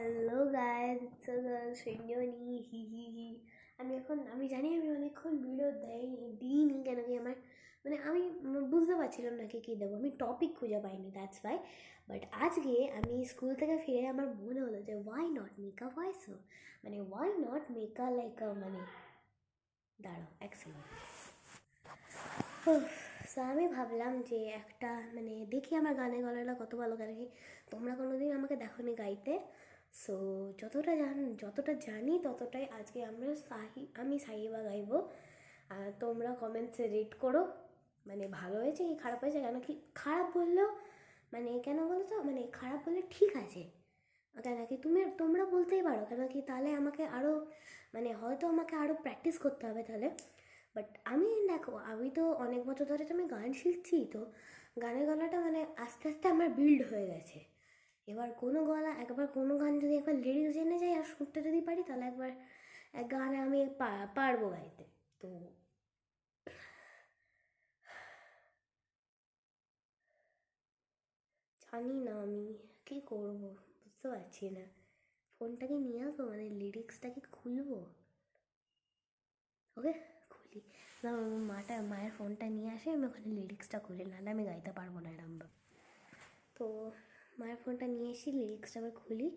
Hello guys, it's a girl Srinjoni হি হি হি। আমি জানি আমি অনেকক্ষণ ভিডিও দিইনি কেন কি আমার আমি বুঝতে পারছিলাম না কী দেবো, আমি টপিক খুঁজে পাইনি, দ্যাটস ওয়াই। বাট আজকে আমি স্কুল থেকে ফিরে আমার মনে হলো যে why not make a voice, why not make a দাঁড়াও এক সেকেন্ড। সো আমি ভাবলাম যে একটা দেখি আমার গানের গলাটা কত ভালো, কেন কি তোমরা কোনো দিন আমাকে দেখোনি গাইতে। সো যতটা জানি ততটাই আজকে আমি সাহিবা গাইবো। আর তোমরা কমেন্টসে রেট করো, ভালো হয়েছে কি খারাপ হয়েছে, কেন কি খারাপ বললেও কেন বলো তো, খারাপ বললে ঠিক আছে, কেন কি তোমরা বলতেই পারো, কেন কি তাহলে আমাকে আরও হয়তো আমাকে আরও প্র্যাকটিস করতে হবে তাহলে। বাট দেখো, আমি তো অনেক বছর ধরে তো আমি গান শিখছি, তো গানের গলাটা আস্তে আস্তে আমার বিল্ড হয়ে গেছে। এবার একবার কোনো গান যদি একবার লিরিক্স জেনে যাই আর সুরটা যদি পারি, তাহলে এক গানে আমি পারবো গাইতে। তো জানি না আমি কী করবো, বুঝতে পারছি না। ফোনটাকে নিয়ে আসবো, লিরিক্সটাকে খুলবো। ওকে, খুলি না, মায়ের ফোনটা নিয়ে আসে, আমি ওখানে লিরিক্সটা খুলি, নাহলে আমি গাইতে পারবো না এরমভাবে। তো মায়ের ফোনটা নিয়ে এসে লিরিক্সটা আবার খুলি।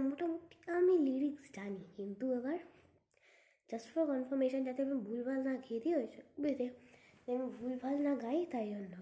মোটামুটি আমি লিরিক্স জানি, কিন্তু এবার জাস্ট ফর কনফার্মেশন, যাতে আমি ভুলভাল না গিয়ে দিই, ওই বেঁধে আমি ভুলভাল না গাই, তাই জন্য।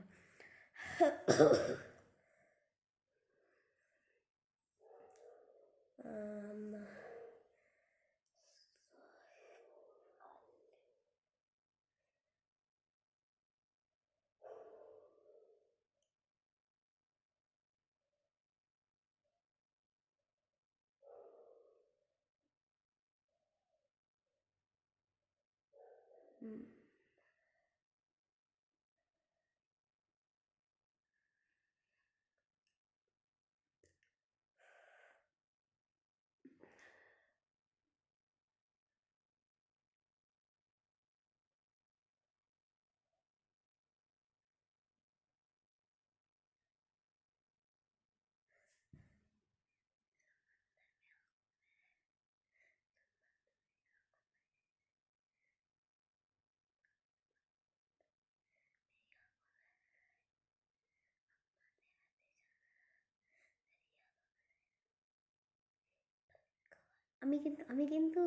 আমি কিন্তু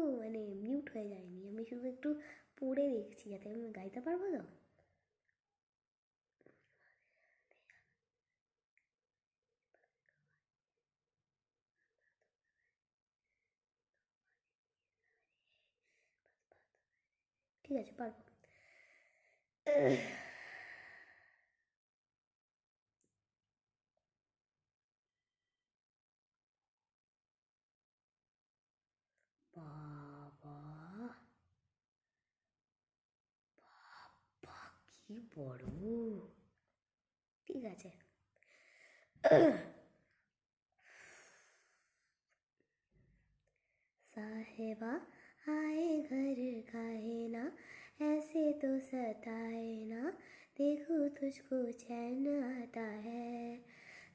মিউট হয়ে যায়নি, আমি শুধু একটু পড়ে দেখছি যাতে আমি গাইতে পারবো তো। ঠিক আছে, পারবো। বাবা, কি বড়! ঠিক আছে। साहिबा आए घर काहे ना, ऐसे तो सताए ना, देखो तुझको चैन आता है।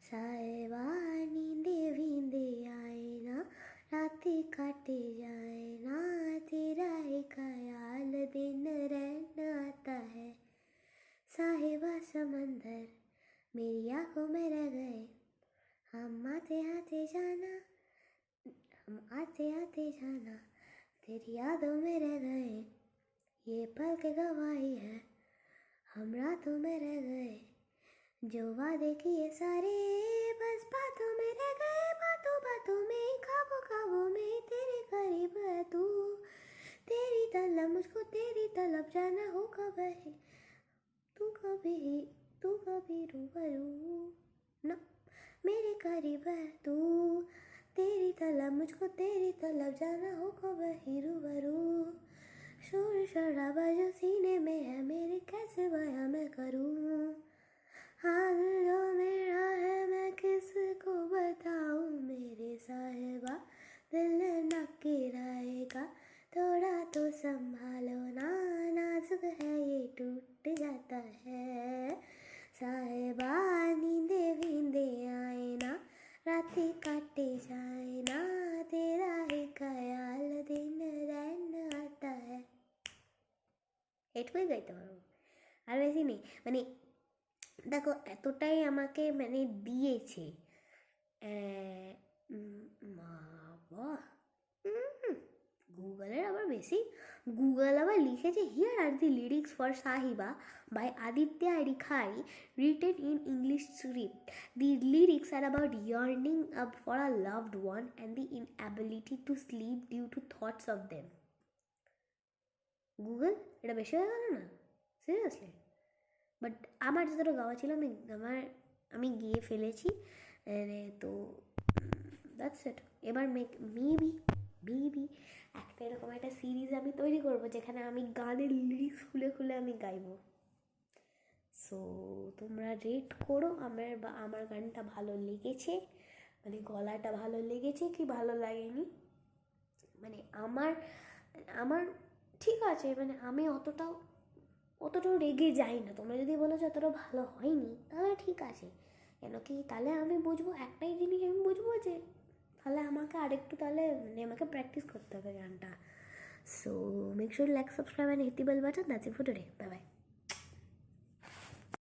साहिबा नींदे वींदे आए ना, रातें काटे जाए ना, तेरा ही ख्याल दिन रहना आता है। साहिबा समंदर मेरी आंखों में रह गए, हम आते आते जाना, हम आते आते जाना, तेरी यादों में रह गए, ये पल के गवाही है, हम रातों में रह गए, जो वादे किए सारे बस बातों में रह गए, बातों बातों में, ख्वाबों ख्वाबों में, तेरे करीब है तू, तेरी तलब मुझको तेरी तलब जाना होगा वही, तू कभी रूबरू ना, मेरे करीब है तू, तेरी तलब मुझको तेरी तलब जाना होगा वही रूबरू। शोर शराबा जो सीने में है मेरे, कैसे बयां मैं करूं, हाल जो मेरा है मैं किसको बताऊं, मेरे साहिबा दिल न गिराएगा, थोड़ा तो संभालो ना, नाजुक है ये टूट जाता है। साहिबा नींदे वींदे आए ना, रातें काटे जाए ना, এটুকুই গাইতে পারবো, আর বেশি নেই। মানে দেখো এতটাই আমাকে মানে দিয়েছে বাবা, গুগলের আবার বেশি, গুগল আবার লিখেছে here are the lyrics for Sahiba by Aditya Rikhari written in English script. The lyrics are about yearning up for a loved one and the inability to sleep due to thoughts of them. Google এটা বেশি হয়ে গেল না seriously? But আমার যতটা গাওয়া ছিল আমি গিয়ে ফেলেছি। তো দ্যাটস ইট। এবার মেবি একটা এরকম একটা সিরিজ আমি তৈরি করবো যেখানে আমি গানের লিরিক্স খুলে খুলে আমি গাইবো। সো তোমরা রেট করো আমার গানটা ভালো লেগেছে, মানে গলাটা ভালো লেগেছে কি ভালো লাগেনি। মানে আমার ঠিক আছে, মানে আমি অতটাও রেগে যাই না। তোমরা যদি বলো যে অতটাও ভালো হয়নি তাহলে ঠিক আছে, কেন কি তাহলে আমি বুঝবো, একটাই জিনিস আমি বুঝবো যে তাহলে আমাকে আরেকটু তাহলে মানে আমাকে প্র্যাকটিস করতে হবে গানটা। So make sure like, subscribe and hit the bell button. That's it for today. Bye by.